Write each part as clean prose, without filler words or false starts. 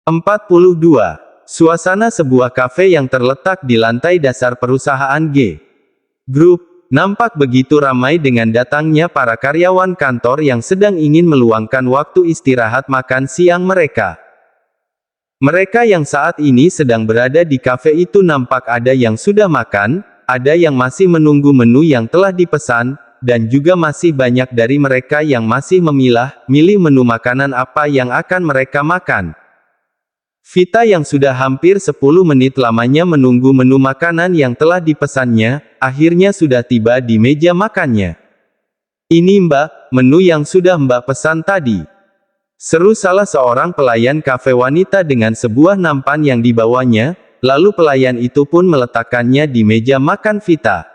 42. Suasana sebuah kafe yang terletak di lantai dasar perusahaan G Group nampak begitu ramai dengan datangnya para karyawan kantor yang sedang ingin meluangkan waktu istirahat makan siang mereka. Mereka yang saat ini sedang berada di kafe itu nampak ada yang sudah makan, ada yang masih menunggu menu yang telah dipesan, dan juga masih banyak dari mereka yang masih memilih menu makanan apa yang akan mereka makan. Vita yang sudah hampir 10 menit lamanya menunggu menu makanan yang telah dipesannya, akhirnya sudah tiba di meja makannya. "Ini Mbak, menu yang sudah Mbak pesan tadi," seru salah seorang pelayan kafe wanita dengan sebuah nampan yang dibawanya, lalu pelayan itu pun meletakkannya di meja makan Vita.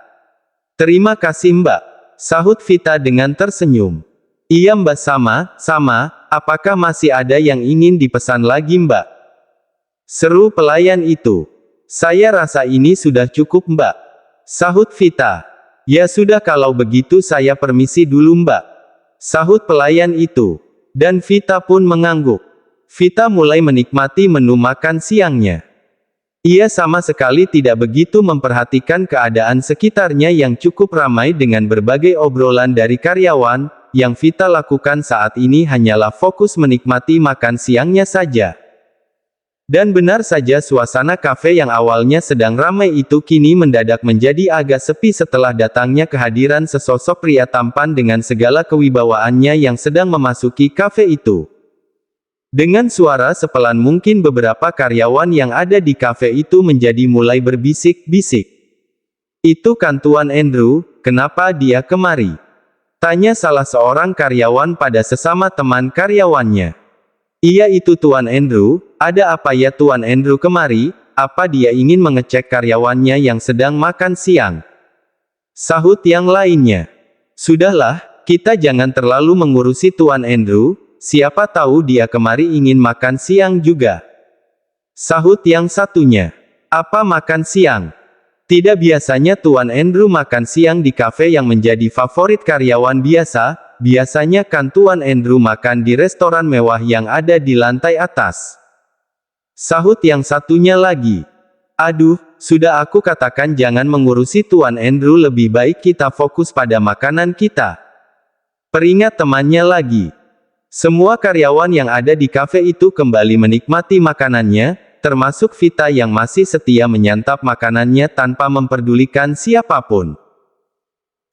"Terima kasih Mbak," sahut Vita dengan tersenyum. "Iya Mbak, sama, apakah masih ada yang ingin dipesan lagi Mbak?" seru pelayan itu. "Saya rasa ini sudah cukup Mbak," sahut Vita. "Ya sudah kalau begitu saya permisi dulu Mbak," sahut pelayan itu. Dan Vita pun mengangguk. Vita mulai menikmati menu makan siangnya. Ia sama sekali tidak begitu memperhatikan keadaan sekitarnya yang cukup ramai dengan berbagai obrolan dari karyawan. Yang Vita lakukan saat ini hanyalah fokus menikmati makan siangnya saja. Dan benar saja suasana kafe yang awalnya sedang ramai itu kini mendadak menjadi agak sepi setelah datangnya kehadiran sesosok pria tampan dengan segala kewibawaannya yang sedang memasuki kafe itu. Dengan suara sepelan mungkin beberapa karyawan yang ada di kafe itu menjadi mulai berbisik-bisik. "Itu kan Tuan Andrew, kenapa dia kemari?" tanya salah seorang karyawan pada sesama teman karyawannya. "Iya itu Tuan Andrew, ada apa ya Tuan Andrew kemari, apa dia ingin mengecek karyawannya yang sedang makan siang?" sahut yang lainnya. "Sudahlah, kita jangan terlalu mengurusi Tuan Andrew, siapa tahu dia kemari ingin makan siang juga," sahut yang satunya. "Apa makan siang? Tidak biasanya Tuan Andrew makan siang di kafe yang menjadi favorit karyawan biasa. Biasanya kan Tuan Andrew makan di restoran mewah yang ada di lantai atas," sahut yang satunya lagi. "Aduh, sudah aku katakan jangan mengurusi Tuan Andrew, lebih baik kita fokus pada makanan kita," peringat temannya lagi. Semua karyawan yang ada di kafe itu kembali menikmati makanannya, termasuk Vita yang masih setia menyantap makanannya tanpa memperdulikan siapapun.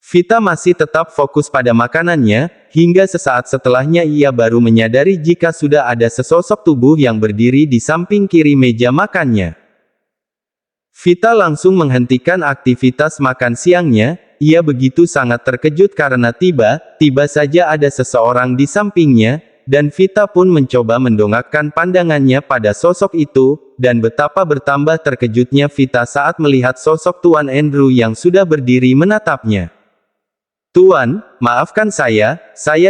Vita masih tetap fokus pada makanannya, hingga sesaat setelahnya ia baru menyadari jika sudah ada sesosok tubuh yang berdiri di samping kiri meja makannya. Vita langsung menghentikan aktivitas makan siangnya, ia begitu sangat terkejut karena tiba-tiba saja ada seseorang di sampingnya, dan Vita pun mencoba mendongakkan pandangannya pada sosok itu, dan betapa bertambah terkejutnya Vita saat melihat sosok Tuan Andrew yang sudah berdiri menatapnya. "Tuan, maafkan saya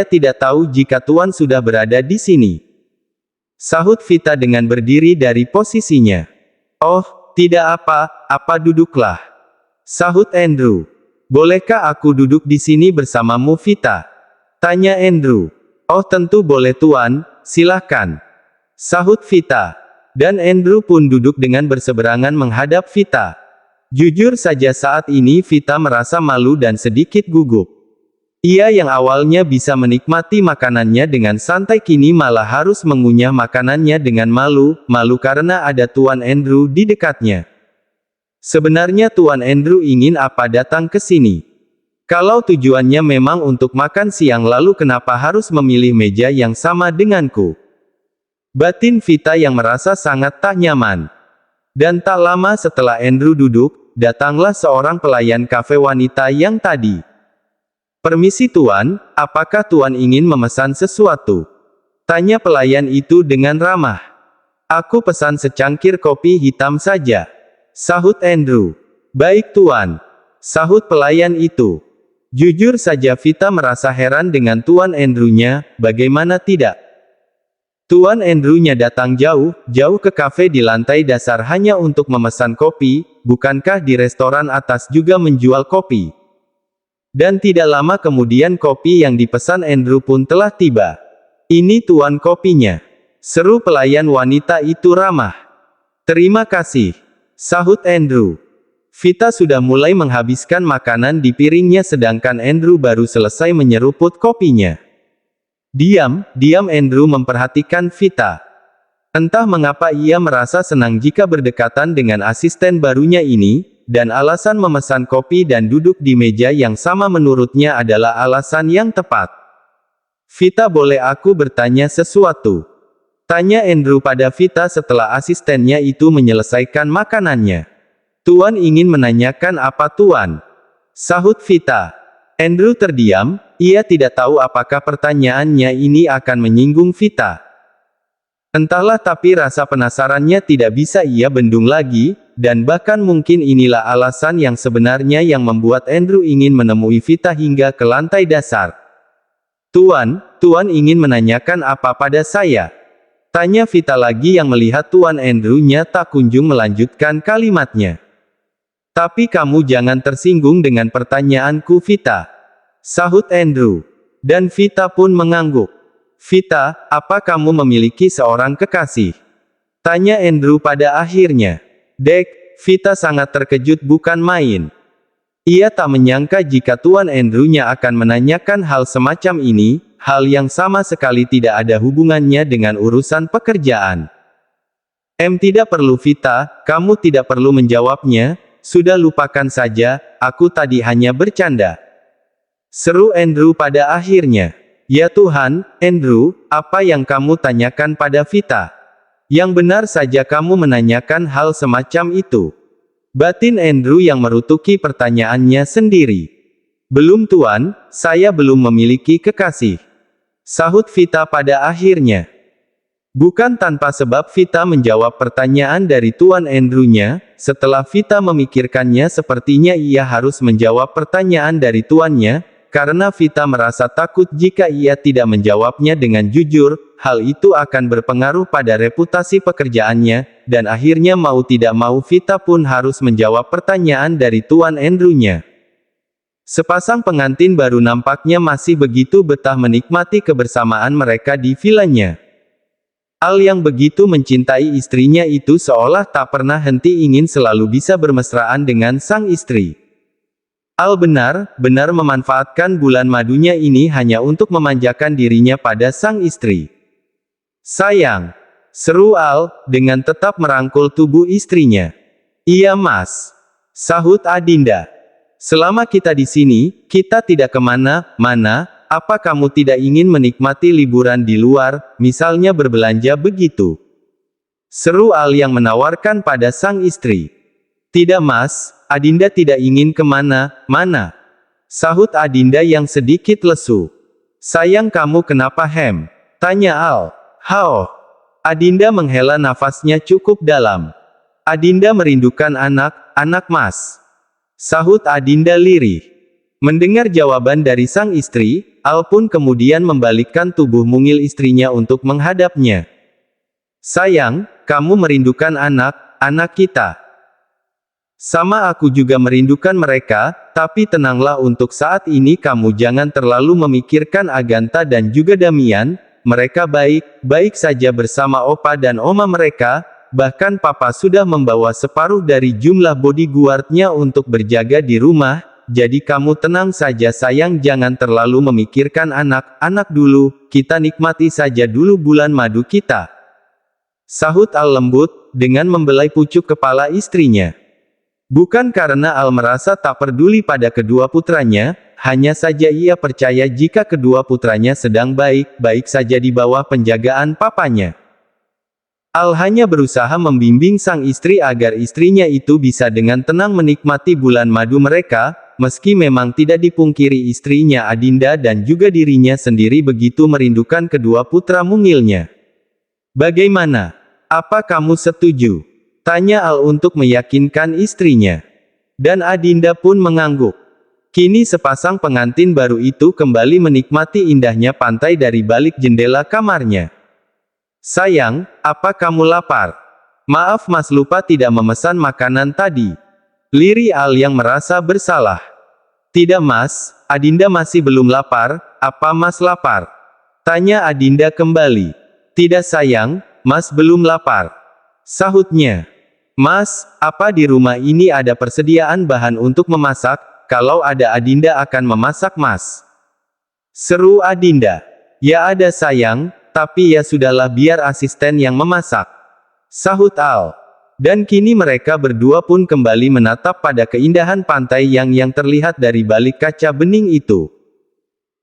tidak tahu jika Tuan sudah berada di sini," sahut Vita dengan berdiri dari posisinya. "Oh, tidak apa-apa, duduklah," sahut Andrew. "Bolehkah aku duduk di sini bersamamu Vita?" tanya Andrew. "Oh tentu boleh Tuan, silahkan," sahut Vita. Dan Andrew pun duduk dengan berseberangan menghadap Vita. Jujur saja saat ini Vita merasa malu dan sedikit gugup. Ia yang awalnya bisa menikmati makanannya dengan santai kini malah harus mengunyah makanannya dengan malu karena ada Tuan Andrew di dekatnya. Sebenarnya Tuan Andrew ingin apa datang ke sini? Kalau tujuannya memang untuk makan siang lalu kenapa harus memilih meja yang sama denganku? Batin Vita yang merasa sangat tak nyaman. Dan tak lama setelah Andrew duduk, datanglah seorang pelayan kafe wanita yang tadi. "Permisi Tuan, apakah Tuan ingin memesan sesuatu?" tanya pelayan itu dengan ramah. "Aku pesan secangkir kopi hitam saja," sahut Andrew. "Baik Tuan," sahut pelayan itu. Jujur saja Vita merasa heran dengan Tuan Andrew-nya, bagaimana tidak? Tuan Andrew-nya datang jauh ke kafe di lantai dasar hanya untuk memesan kopi, bukankah di restoran atas juga menjual kopi? Dan tidak lama kemudian kopi yang dipesan Andrew pun telah tiba. "Ini Tuan kopinya," Seru pelayan wanita itu ramah. Terima kasih, sahut Andrew. Vita sudah mulai menghabiskan makanan di piringnya sedangkan Andrew baru selesai menyeruput kopinya. Diam, Andrew memperhatikan Vita. Entah mengapa ia merasa senang jika berdekatan dengan asisten barunya ini, dan alasan memesan kopi dan duduk di meja yang sama menurutnya adalah alasan yang tepat. Vita, boleh aku bertanya sesuatu? Tanya Andrew pada Vita setelah asistennya itu menyelesaikan makanannya. Tuan ingin menanyakan apa Tuan? Sahut Vita. Andrew terdiam, ia tidak tahu apakah pertanyaannya ini akan menyinggung Vita. Entahlah, tapi rasa penasarannya tidak bisa ia bendung lagi, dan bahkan mungkin inilah alasan yang sebenarnya yang membuat Andrew ingin menemui Vita hingga ke lantai dasar. Tuan ingin menanyakan apa pada saya? Tanya Vita lagi yang melihat Tuan Andrew-nya tak kunjung melanjutkan kalimatnya. Tapi kamu jangan tersinggung dengan pertanyaanku Vita. Sahut Andrew. Dan Vita pun mengangguk. Vita, apa kamu memiliki seorang kekasih? Tanya Andrew pada akhirnya. Dek, Vita sangat terkejut bukan main. Ia tak menyangka jika Tuan Andrew-nya akan menanyakan hal semacam ini, hal yang sama sekali tidak ada hubungannya dengan urusan pekerjaan. Tidak perlu Vita, kamu tidak perlu menjawabnya, sudah lupakan saja, aku tadi hanya bercanda. Seru Andrew pada akhirnya. Ya Tuhan, Andrew, apa yang kamu tanyakan pada Vita? Yang benar saja kamu menanyakan hal semacam itu. Batin Andrew yang merutuki pertanyaannya sendiri. Belum Tuan, saya belum memiliki kekasih. Sahut Vita pada akhirnya. Bukan tanpa sebab Vita menjawab pertanyaan dari Tuan Andrew-nya, setelah Vita memikirkannya sepertinya ia harus menjawab pertanyaan dari tuannya, karena Vita merasa takut jika ia tidak menjawabnya dengan jujur, hal itu akan berpengaruh pada reputasi pekerjaannya, dan akhirnya mau tidak mau Vita pun harus menjawab pertanyaan dari Tuan Andrew-nya. Sepasang pengantin baru nampaknya masih begitu betah menikmati kebersamaan mereka di vilanya. Al yang begitu mencintai istrinya itu seolah tak pernah henti ingin selalu bisa bermesraan dengan sang istri. Al benar-benar memanfaatkan bulan madunya ini hanya untuk memanjakan dirinya pada sang istri. Sayang, seru Al, dengan tetap merangkul tubuh istrinya. Iya Mas, sahut Adinda. Selama kita di sini, kita tidak kemana-mana, apa kamu tidak ingin menikmati liburan di luar, misalnya berbelanja begitu? Seru Al yang menawarkan pada sang istri. Tidak Mas, Adinda tidak ingin kemana-mana. Sahut Adinda yang sedikit lesu. Sayang kamu kenapa Tanya Al. Hao. Adinda menghela nafasnya cukup dalam. Adinda merindukan anak Mas. Sahut Adinda lirih. Mendengar jawaban dari sang istri, Al pun kemudian membalikkan tubuh mungil istrinya untuk menghadapnya. Sayang, kamu merindukan anak kita. Sama aku juga merindukan mereka, tapi tenanglah untuk saat ini kamu jangan terlalu memikirkan Agatha dan juga Damian, mereka baik-baik saja bersama opa dan oma mereka, bahkan papa sudah membawa separuh dari jumlah bodyguard-nya untuk berjaga di rumah, jadi kamu tenang saja sayang jangan terlalu memikirkan anak-anak dulu, kita nikmati saja dulu bulan madu kita. Sahut Al lembut, dengan membelai pucuk kepala istrinya. Bukan karena Al merasa tak peduli pada kedua putranya, hanya saja ia percaya jika kedua putranya sedang baik-baik saja di bawah penjagaan papanya. Al hanya berusaha membimbing sang istri agar istrinya itu bisa dengan tenang menikmati bulan madu mereka, meski memang tidak dipungkiri istrinya Adinda dan juga dirinya sendiri begitu merindukan kedua putra mungilnya. Bagaimana? Apa kamu setuju? Tanya Al untuk meyakinkan istrinya. Dan Adinda pun mengangguk. Kini sepasang pengantin baru itu kembali menikmati indahnya pantai dari balik jendela kamarnya. Sayang, apa kamu lapar? Maaf Mas lupa tidak memesan makanan tadi. Lirih Al yang merasa bersalah. Tidak Mas, Adinda masih belum lapar, apa Mas lapar? Tanya Adinda kembali. Tidak sayang, Mas belum lapar. Sahutnya. Mas, apa di rumah ini ada persediaan bahan untuk memasak? Kalau ada Adinda akan memasak Mas. Seru Adinda. Ya ada sayang, tapi ya sudahlah biar asisten yang memasak. Sahut Al. Dan kini mereka berdua pun kembali menatap pada keindahan pantai yang terlihat dari balik kaca bening itu.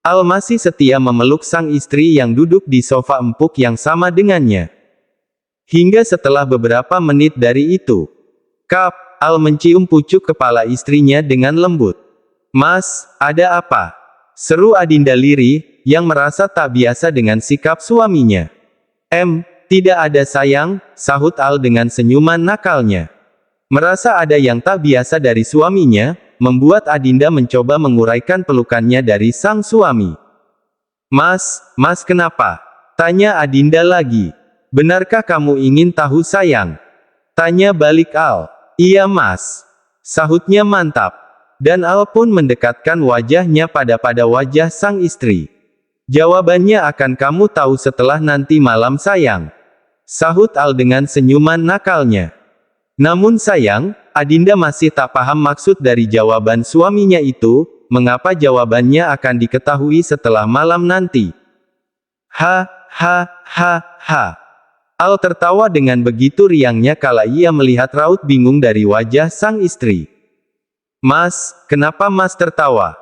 Al masih setia memeluk sang istri yang duduk di sofa empuk yang sama dengannya. Hingga setelah beberapa menit dari itu, Kap, Al mencium pucuk kepala istrinya dengan lembut. Mas, ada apa? Seru Adinda lirih, yang merasa tak biasa dengan sikap suaminya. Tidak ada sayang, sahut Al dengan senyuman nakalnya. Merasa ada yang tak biasa dari suaminya, membuat Adinda mencoba menguraikan pelukannya dari sang suami. Mas kenapa? Tanya Adinda lagi. Benarkah kamu ingin tahu sayang? Tanya balik Al. Iya Mas. Sahutnya mantap. Dan Al pun mendekatkan wajahnya pada wajah sang istri. Jawabannya akan kamu tahu setelah nanti malam sayang. Sahut Al dengan senyuman nakalnya. Namun sayang, Adinda masih tak paham maksud dari jawaban suaminya itu, mengapa jawabannya akan diketahui setelah malam nanti. Al tertawa dengan begitu riangnya kala ia melihat raut bingung dari wajah sang istri. Mas, kenapa Mas tertawa?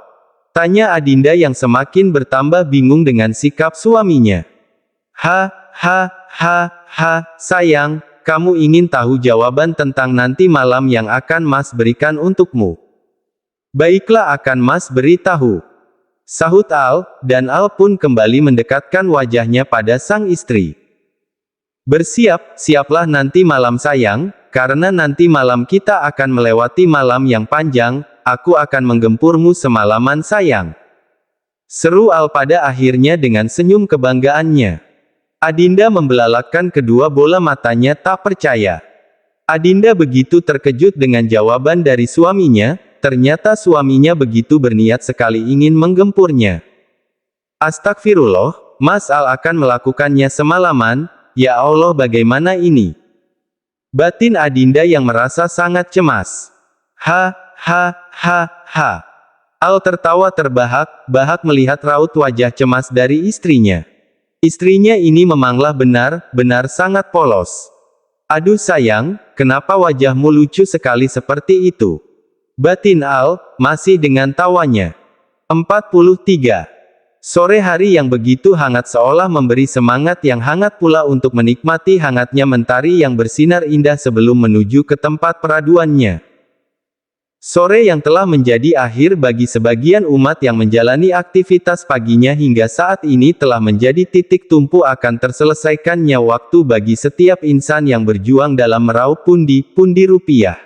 Tanya Adinda yang semakin bertambah bingung dengan sikap suaminya. Sayang, kamu ingin tahu jawaban tentang nanti malam yang akan Mas berikan untukmu. Baiklah akan Mas beritahu. Sahut Al, dan Al pun kembali mendekatkan wajahnya pada sang istri. Siaplah nanti malam sayang, karena nanti malam kita akan melewati malam yang panjang, aku akan menggempurmu semalaman sayang. Seru Al pada akhirnya dengan senyum kebanggaannya. Adinda membelalakkan kedua bola matanya tak percaya. Adinda begitu terkejut dengan jawaban dari suaminya, ternyata suaminya begitu berniat sekali ingin menggempurnya. Astagfirullah, Mas Al akan melakukannya semalaman, ya Allah bagaimana ini? Batin Adinda yang merasa sangat cemas. Al tertawa terbahak-bahak melihat raut wajah cemas dari istrinya. Istrinya ini memanglah benar-benar sangat polos. Aduh sayang, kenapa wajahmu lucu sekali seperti itu? Batin Al, masih dengan tawanya. 43. Sore hari yang begitu hangat seolah memberi semangat yang hangat pula untuk menikmati hangatnya mentari yang bersinar indah sebelum menuju ke tempat peraduannya. Sore yang telah menjadi akhir bagi sebagian umat yang menjalani aktivitas paginya hingga saat ini telah menjadi titik tumpu akan terselesaikannya waktu bagi setiap insan yang berjuang dalam meraup pundi-pundi rupiah.